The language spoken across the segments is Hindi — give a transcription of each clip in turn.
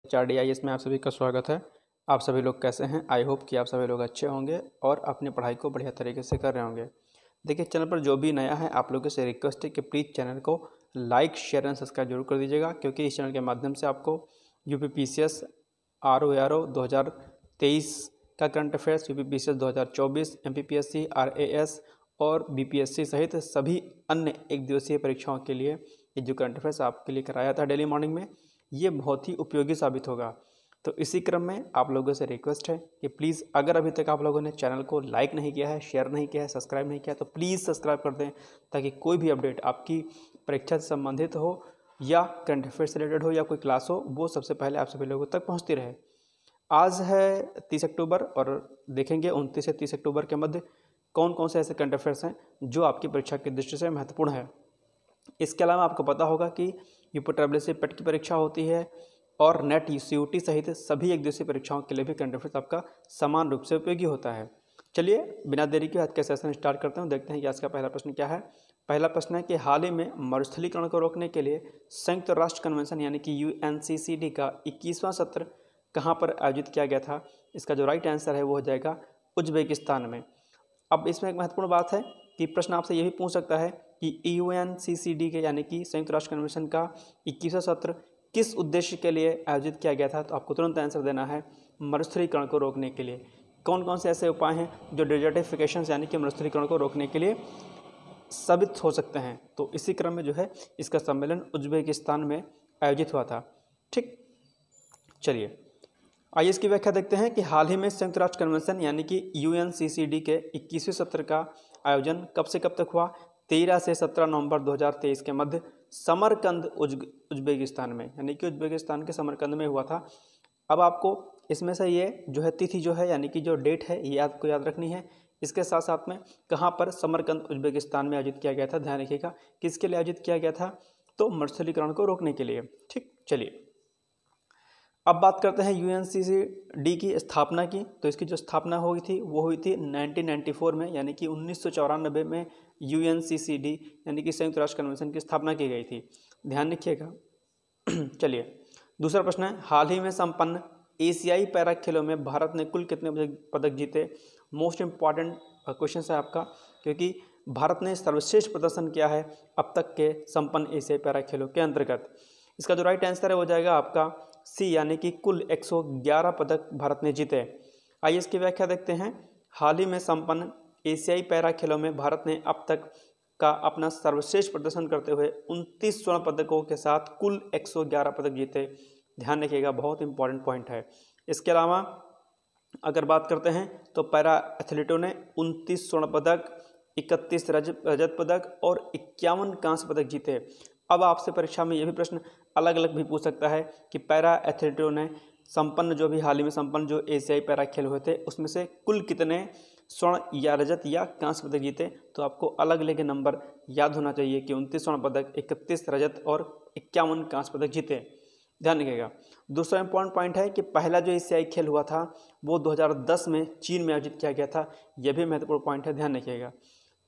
HRDIS में आप सभी का स्वागत है। आप सभी लोग कैसे हैं? आई होप कि आप सभी लोग अच्छे होंगे और अपनी पढ़ाई को बढ़िया तरीके से कर रहे होंगे। देखिए, चैनल पर जो भी नया है आप लोगों से रिक्वेस्ट है कि प्लीज़ चैनल को लाइक, शेयर एंड सब्सक्राइब जरूर कर दीजिएगा, क्योंकि इस चैनल के माध्यम से आपको UPPCS RO 2023 का current affairs, UPPCS 2024, MPPSC, RAS और BPSC सहित सभी अन्य एक दिवसीय परीक्षाओं के लिए ये जो करंट अफेयर्स आपके लिए कराया था डेली मॉर्निंग में, ये बहुत ही उपयोगी साबित होगा। तो इसी क्रम में आप लोगों से रिक्वेस्ट है कि प्लीज़ अगर अभी तक आप लोगों ने चैनल को लाइक नहीं किया है, शेयर नहीं किया है, सब्सक्राइब नहीं किया है, तो प्लीज़ सब्सक्राइब कर दें, ताकि कोई भी अपडेट आपकी परीक्षा से संबंधित हो या करंट अफेयर से रिलेटेड हो या कोई क्लास हो, वो सबसे पहले आप सभी लोगों तक पहुँचती रहे। आज है 30 अक्टूबर और देखेंगे 29 से 30 अक्टूबर के मध्य कौन कौन से ऐसे करंट अफेयर्स हैं जो आपकी परीक्षा की दृष्टि से महत्वपूर्ण है। इसके अलावा आपको पता होगा कि UPSC पेट की परीक्षा होती है और नेट CUT सहित सभी एक दिवसीय परीक्षाओं के लिए भी करंट अफेयर्स आपका समान रूप से उपयोगी होता है। चलिए बिना देरी के आज का सेशन स्टार्ट करते हैं। देखते हैं कि आज का पहला प्रश्न क्या है। पहला प्रश्न है कि हाल ही में मरुस्थलीकरण को रोकने के लिए संयुक्त राष्ट्र कन्वेंशन यानी कि UNCCD का 21वां सत्र कहाँ पर आयोजित किया गया था। इसका जो राइट आंसर है वो हो जाएगा उज्बेकिस्तान में। अब इसमें एक महत्वपूर्ण बात है कि प्रश्न आपसे ये भी पूछ सकता है कि UNCCD के यानी कि संयुक्त राष्ट्र कन्वेंशन का 21वां सत्र किस उद्देश्य के लिए आयोजित किया गया था। तो आपको तुरंत आंसर देना है मरुस्थलीकरण को रोकने के लिए। कौन कौन से ऐसे उपाय हैं जो डेजर्टिफिकेशन यानी कि मरुस्थलीकरण को रोकने के लिए साबित हो सकते हैं। तो इसी क्रम में जो है इसका सम्मेलन उज्बेकिस्तान में आयोजित हुआ था। ठीक, चलिए आइए इसकी व्याख्या देखते हैं कि हाल ही में संयुक्त राष्ट्र कन्वेंशन यानी कि UNCCD के 21वें सत्र का आयोजन कब से कब तक हुआ। 13 से 17 नवंबर 2023 के मध्य समरकंद उज्बेकिस्तान में, यानी कि उज्बेकिस्तान के समरकंद में हुआ था। अब आपको इसमें से ये जो है तिथि जो है यानी कि जो डेट है ये आपको याद रखनी है। इसके साथ साथ में कहाँ पर समरकंद उज्बेकिस्तान में आयोजित किया गया था, ध्यान रखिएगा। किसके लिए आयोजित किया गया था? तो मरुस्थलीकरण को रोकने के लिए। ठीक, चलिए अब बात करते हैं UNCCD की स्थापना की। तो इसकी जो स्थापना हुई थी वो हुई थी 1994 में, यानी कि 1994 में UNCCD यानी कि संयुक्त राष्ट्र कन्वेंशन की स्थापना की गई थी, ध्यान रखिएगा। चलिए दूसरा प्रश्न है, हाल ही में संपन्न एशियाई पैरा खेलों में भारत ने कुल कितने पदक जीते। मोस्ट इम्पॉर्टेंट क्वेश्चन है आपका, क्योंकि भारत ने सर्वश्रेष्ठ प्रदर्शन किया है अब तक के संपन्न एशियाई पैरा खेलों के अंतर्गत। इसका जो राइट आंसर है वो जाएगा आपका सी, यानी कि कुल 111 पदक भारत ने जीते। आइए इसकी व्याख्या देखते हैं। हाल ही में संपन्न एशियाई पैरा खेलों में भारत ने अब तक का अपना सर्वश्रेष्ठ प्रदर्शन करते हुए 29 स्वर्ण पदकों के साथ कुल 111 पदक जीते। ध्यान रखिएगा, बहुत इंपॉर्टेंट पॉइंट है। इसके अलावा अगर बात करते हैं तो पैरा एथलीटों ने 29 स्वर्ण पदक, 31 रजत पदक और 51 कांस्य पदक जीते। अब आपसे परीक्षा में यह भी प्रश्न अलग अलग भी पूछ सकता है कि पैरा एथलीटों ने संपन्न जो भी हाल ही में संपन्न जो एशियाई पैरा खेल हुए थे उसमें से कुल कितने स्वर्ण या रजत या कांस्य पदक जीते। तो आपको अलग अलग नंबर याद होना चाहिए कि 29 स्वर्ण पदक, 31 रजत और 51 कांस्य पदक जीते, ध्यान रखिएगा। दूसरा इंपॉर्टेंट पॉइंट है कि पहला जो एशियाई खेल हुआ था वो 2010 में चीन में आयोजित किया गया था। यह भी महत्वपूर्ण पॉइंट है, ध्यान रखिएगा।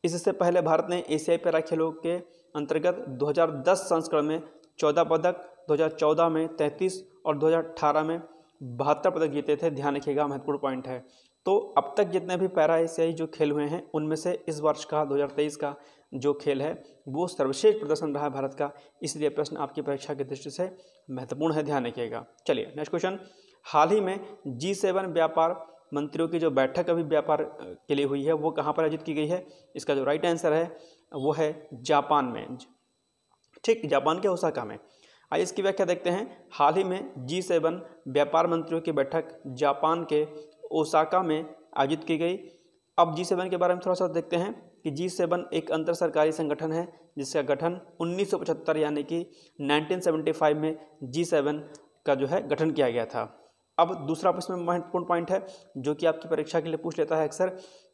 इससे पहले भारत ने एशियाई पैरा खेलों के अंतर्गत 2010 संस्करण में 14 पदक, 2014 में 33 और 2018 में 72 पदक जीते थे, ध्यान रखिएगा, महत्वपूर्ण पॉइंट है। तो अब तक जितने भी पैरा एशियाई जो खेल हुए हैं उनमें से इस वर्ष का 2023 का जो खेल है वो सर्वश्रेष्ठ प्रदर्शन रहा है भारत का, इसलिए प्रश्न आपकी परीक्षा की दृष्टि से महत्वपूर्ण है, ध्यान रखिएगा। चलिए नेक्स्ट क्वेश्चन, हाल ही में G7 व्यापार मंत्रियों की जो बैठक अभी व्यापार के लिए हुई है वो कहाँ पर आयोजित की गई है। इसका जो राइट आंसर है वो है जापान में। ठीक, जापान के ओसाका में। आइए इसकी व्याख्या देखते हैं। हाल ही में G7 व्यापार मंत्रियों की बैठक जापान के ओसाका में आयोजित की गई। अब G7 के बारे में थोड़ा सा देखते हैं कि G7 एक अंतर सरकारी संगठन है जिसका गठन 1975 यानी कि 1975 में G7 का जो है गठन किया गया था। अब दूसरा इसमें महत्वपूर्ण पॉइंट है जो कि आपकी परीक्षा के लिए पूछ लेता है अक्सर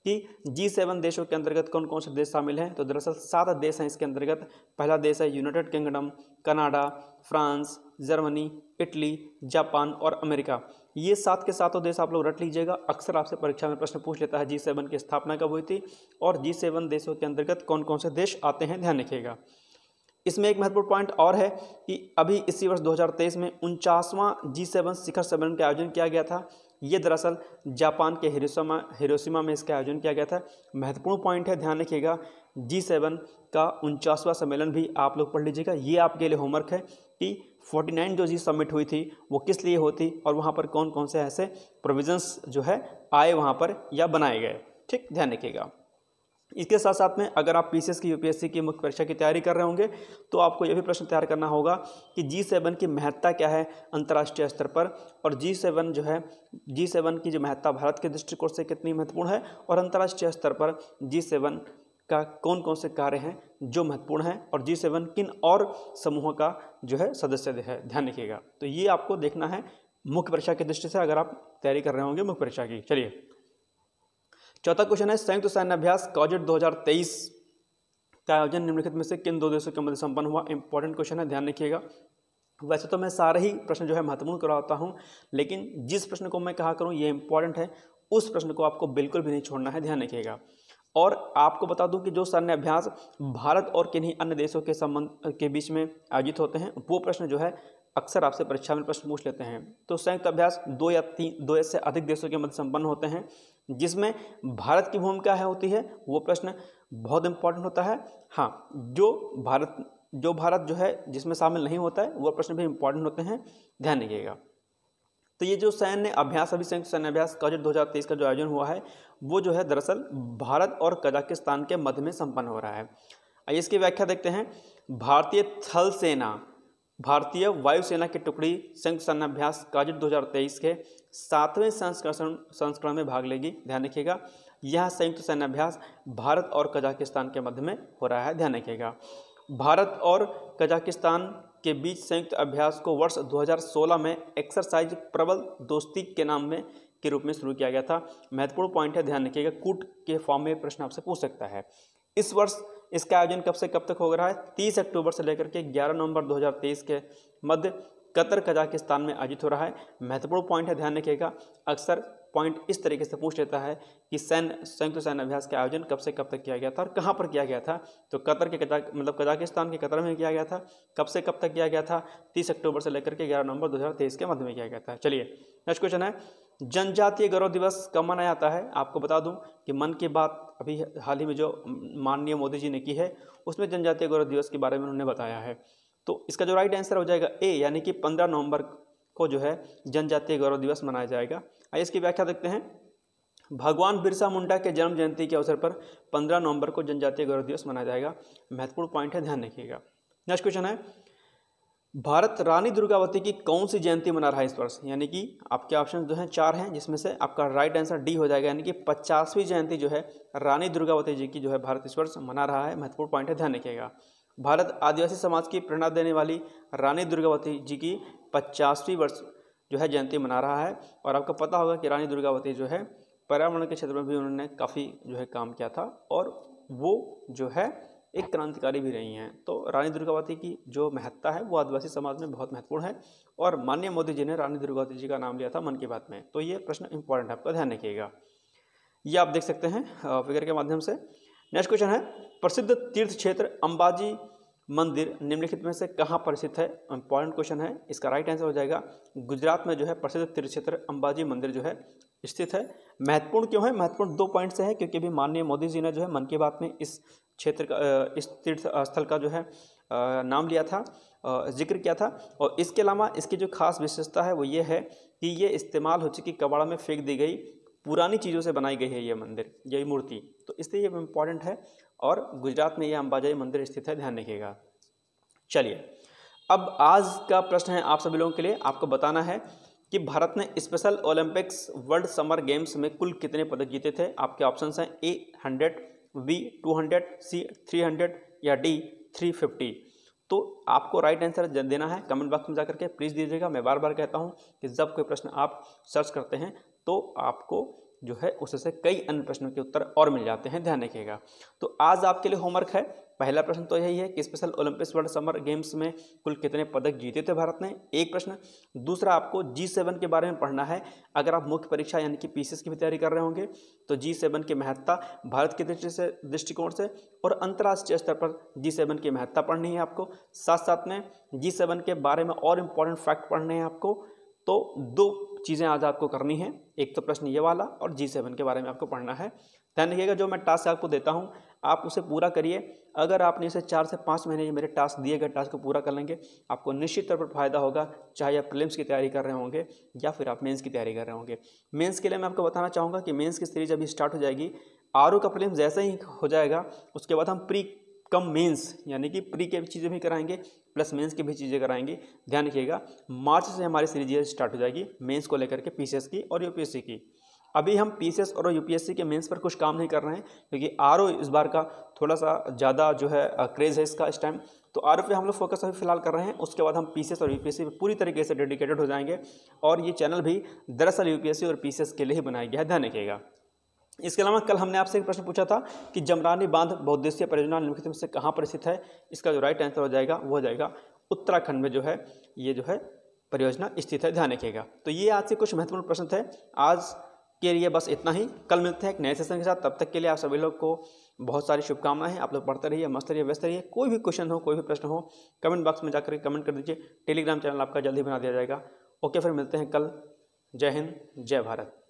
कि G7 देशों के अंतर्गत कौन कौन से देश शामिल हैं। तो दरअसल 7 देश हैं इसके अंतर्गत। पहला देश है United kingdom, Canada, France, Germany, Italy, Japan और अमेरिका। ये 7 के 7 देश आप लोग रट लीजिएगा, अक्सर आपसे परीक्षा में प्रश्न पूछ लेता है G7 की स्थापना कब हुई थी और G7 देशों के अंतर्गत कौन कौन से देश आते हैं, ध्यान रखिएगा। इसमें एक महत्वपूर्ण पॉइंट और है कि अभी इसी वर्ष 2023 में 49वां G7 शिखर सम्मेलन का आयोजन किया गया था। ये दरअसल जापान के हिरोशिमा में इसका आयोजन किया गया था। महत्वपूर्ण पॉइंट है, ध्यान रखिएगा। G7 का 49वां सम्मेलन भी आप लोग पढ़ लीजिएगा। ये आपके लिए होमवर्क है कि 49 जो जी समिट हुई थी वो किस लिए होती और वहाँ पर कौन कौन से ऐसे प्रोविजंस जो है आए वहाँ पर या बनाए गए। ठीक, ध्यान रखिएगा। इसके साथ साथ में अगर आप पीसीएस की यूपीएससी की मुख्य परीक्षा की तैयारी कर रहे होंगे तो आपको यह भी प्रश्न तैयार करना होगा कि G7 की महत्ता क्या है अंतर्राष्ट्रीय स्तर पर, और G7 जो है G7 की जो महत्ता भारत के दृष्टिकोण से कितनी महत्वपूर्ण है, और अंतर्राष्ट्रीय स्तर पर G7 का कौन कौन से कार्य हैं जो महत्वपूर्ण हैं, और G7 किन और समूहों का जो है सदस्य है, ध्यान रखिएगा। तो ये आपको देखना है मुख्य परीक्षा की दृष्टि से अगर आप तैयारी कर रहे होंगे मुख्य परीक्षा की। चलिए, चौथा क्वेश्चन है, संयुक्त सैन्य अभ्यास काउजेट 2023 का आयोजन निम्नलिखित में से किन दो देशों के मध्य संपन्न हुआ। इंपॉर्टेंट क्वेश्चन है, ध्यान रखिएगा। वैसे तो मैं सारे ही प्रश्न जो है महत्वपूर्ण करवाता हूं, लेकिन जिस प्रश्न को मैं कहा करूं ये इंपॉर्टेंट है, उस प्रश्न को आपको बिल्कुल भी नहीं छोड़ना है, ध्यान रखिएगा। और आपको बता दूं कि जो सैन्य अभ्यास भारत और किन्हीं अन्य देशों के संबंध के बीच में आयोजित होते हैं वो प्रश्न जो है अक्सर आपसे परीक्षा में प्रश्न पूछ लेते हैं। तो संयुक्त अभ्यास दो या से अधिक देशों के मध्य संपन्न होते हैं, जिसमें भारत की भूमिका है होती है, वो प्रश्न बहुत इंपॉर्टेंट होता है। हाँ, जो भारत जो है जिसमें शामिल नहीं होता है वो प्रश्न भी इंपॉर्टेंट होते हैं, ध्यान रखिएगा। तो ये जो सैन्य अभ्यास, अभी संयुक्त सैन्य अभ्यास काउजेट 2023 का जो आयोजन हुआ है वो जो है दरअसल भारत और कजाकिस्तान के मध्य में संपन्न हो रहा है। आइए इसकी व्याख्या देखते हैं। भारतीय थल सेना, भारतीय वायुसेना की टुकड़ी संयुक्त सैन्य अभ्यास काउजेट 2023 के 7वें संस्करण में भाग लेगी, ध्यान रखिएगा। यह संयुक्त सैन्य अभ्यास भारत और कजाकिस्तान के मध्य में हो रहा है, ध्यान रखिएगा। भारत और कजाकिस्तान के बीच संयुक्त अभ्यास को वर्ष 2016 में एक्सरसाइज प्रबल दोस्ती के नाम में के रूप में शुरू किया गया था। महत्वपूर्ण पॉइंट है, ध्यान रखिएगा। कूट के फॉर्म में प्रश्न आपसे पूछ सकता है। इस वर्ष इसका आयोजन कब से कब तक हो रहा है? 30 अक्टूबर से लेकर के 11 नवंबर 2023 के मध्य कतर कजाकिस्तान में आयोजित हो रहा है। महत्वपूर्ण पॉइंट है, ध्यान रखिएगा। अक्सर पॉइंट इस तरीके से पूछ लेता है कि संयुक्त सैन्य अभ्यास का आयोजन कब से कब तक किया गया था और कहाँ पर किया गया था। तो कतर के कजाकिस्तान के कतर में किया गया था। कब से कब तक किया गया था? 30 अक्टूबर से लेकर के 11 नवंबर 2023 के मध्य में किया गया था। चलिए, नेक्स्ट क्वेश्चन है, जनजातीय गौरव दिवस कब मनाया जाता है? आपको बता दूं कि मन की बात अभी हाल ही में जो माननीय मोदी जी ने की है उसमें जनजातीय गौरव दिवस के बारे में उन्होंने बताया है। तो इसका जो राइट आंसर हो जाएगा ए, यानी कि 15 नवंबर को जो है जनजातीय गौरव दिवस मनाया जाएगा। आइए इसकी व्याख्या देखते हैं। भगवान बिरसा मुंडा के जन्म जयंती के अवसर पर 15 नवंबर को जनजातीय गौरव दिवस मनाया जाएगा। महत्वपूर्ण पॉइंट है, ध्यान रखिएगा। नेक्स्ट क्वेश्चन है, भारत रानी दुर्गावती की कौन सी जयंती मना रहा है इस वर्ष? यानी कि आपके ऑप्शन जो हैं 4 हैं, जिसमें से आपका राइट आंसर डी हो जाएगा, यानी कि 50वीं जयंती जो है रानी दुर्गावती जी की जो है भारत इस वर्ष मना रहा है। महत्वपूर्ण पॉइंट है, ध्यान रखिएगा। भारत आदिवासी समाज की प्रेरणा देने वाली रानी दुर्गावती जी की 50वीं वर्ष जो है जयंती मना रहा है। और आपको पता होगा कि रानी दुर्गावती जो है पर्यावरण के क्षेत्र में भी उन्होंने काफ़ी जो है काम किया था और वो जो है एक क्रांतिकारी भी रही हैं। तो रानी दुर्गावती की जो महत्ता है वो आदिवासी समाज में बहुत महत्वपूर्ण है और माननीय मोदी जी ने रानी दुर्गावती जी का नाम लिया था मन की बात में। तो ये प्रश्न इंपॉर्टेंट है, आपका ध्यान रखिएगा। ये आप देख सकते हैं फिगर के माध्यम से। नेक्स्ट क्वेश्चन है, प्रसिद्ध तीर्थ क्षेत्र अंबाजी मंदिर निम्नलिखित में से कहाँ पर स्थित है? इंपॉर्टेंट क्वेश्चन है। इसका राइट आंसर हो जाएगा गुजरात में जो है प्रसिद्ध तीर्थ क्षेत्र अंबाजी मंदिर जो है स्थित है। महत्वपूर्ण क्यों है? महत्वपूर्ण 2 पॉइंट से है, क्योंकि अभी माननीय मोदी जी ने जो है मन की बात में इस क्षेत्र का, इस तीर्थ स्थल का जो है नाम लिया था, जिक्र किया था। और इसके अलावा इसकी जो खास विशेषता है वो ये है कि ये इस्तेमाल हो चुकी कबाड़ा में फेंक दी गई पुरानी चीज़ों से बनाई गई है ये मंदिर, यही मूर्ति। तो इसलिए ये इम्पॉर्टेंट है और गुजरात में ये अंबाजी मंदिर स्थित है, ध्यान रखिएगा। चलिए, अब आज का प्रश्न है आप सभी लोगों के लिए। आपको बताना है कि भारत ने special Olympics world summer games में कुल कितने पदक जीते थे। आपके ऑप्शंस हैं ए 100, बी 200, सी 300 या डी 350। तो आपको राइट आंसर देना है, कमेंट बॉक्स में जाकर के प्लीज़ दीजिएगा। मैं बार बार कहता हूं कि जब कोई प्रश्न आप सर्च करते हैं तो आपको जो है उससे कई अन्य प्रश्नों के उत्तर और मिल जाते हैं, ध्यान रखिएगा। तो आज आपके लिए होमवर्क है पहला प्रश्न तो यही है कि special Olympics world summer games में कुल कितने पदक जीते थे भारत ने, एक प्रश्न। दूसरा, आपको G7 के बारे में पढ़ना है। अगर आप मुख्य परीक्षा यानी कि PCS की भी तैयारी कर रहे होंगे तो G7 की महत्ता भारत के दृष्टिकोण से और अंतर्राष्ट्रीय स्तर पर G7 की महत्ता पढ़नी है आपको। साथ साथ में G7 के बारे में और इम्पोर्टेंट फैक्ट पढ़ने हैं आपको। तो दो चीज़ें आज आपको करनी है, एक तो प्रश्न ये वाला और G7 के बारे में आपको पढ़ना है। ध्यान रखिएगा, जो मैं टास्क आपको देता हूँ आप उसे पूरा करिए। अगर आपने इसे 4 से 5 महीने मेरे टास्क दिए गए टास्क को पूरा कर लेंगे, आपको निश्चित तौर पर फायदा होगा, चाहे आप प्रीलिम्स की तैयारी कर रहे होंगे या फिर आप मेंस की तैयारी कर रहे होंगे। मेंस के लिए मैं आपको बताना चाहूँगा कि मेंस की सीरीज अभी स्टार्ट हो जाएगी। RO का प्रीलिम्स जैसे ही हो जाएगा उसके बाद हम प्री कम मेंस यानी कि प्री के चीज़ें भी कराएंगे प्लस मेंस की भी चीज़ें कराएंगे। ध्यान रखिएगा, मार्च से हमारी सीरीज ये स्टार्ट हो जाएगी मेंस को लेकर के, PCS की और UPSC की। अभी हम PCS और UPSC के मेंस पर कुछ काम नहीं कर रहे हैं क्योंकि RO इस बार का थोड़ा सा ज़्यादा जो है क्रेज़ है इसका इस टाइम, तो RO पे हम लोग फोकस अभी फिलहाल कर रहे हैं। उसके बाद हम PCS और UPSC पे पूरी तरीके से डेडिकेटेड हो जाएंगे और ये चैनल भी दरअसल UPSC और PCS के लिए ही बनाया गया है, ध्यान रखिएगा। इसके अलावा कल हमने आपसे एक प्रश्न पूछा था कि जमरानी बांध बहुउद्देशीय परियोजना निम्नलिखित में से कहाँ पर स्थित है। इसका जो राइट आंसर हो जाएगा वो हो जाएगा उत्तराखंड में जो है ये जो है परियोजना स्थित है, ध्यान रखिएगा। तो ये आज से कुछ महत्वपूर्ण प्रश्न थे। आज के लिए बस इतना ही, कल मिलते हैं एक नए सेशन के साथ। तब तक के लिए आप सभी लोग को बहुत सारी शुभकामनाएं। आप लोग पढ़ते रहिए, मस्त रहिए, व्यस्त रहिए। कोई भी क्वेश्चन हो, कोई भी प्रश्न हो, कमेंट बॉक्स में जाकर कमेंट कर दीजिए। टेलीग्राम चैनल आपका जल्दी बना दिया जाएगा। ओके, फिर मिलते हैं कल। जय हिंद, जय भारत।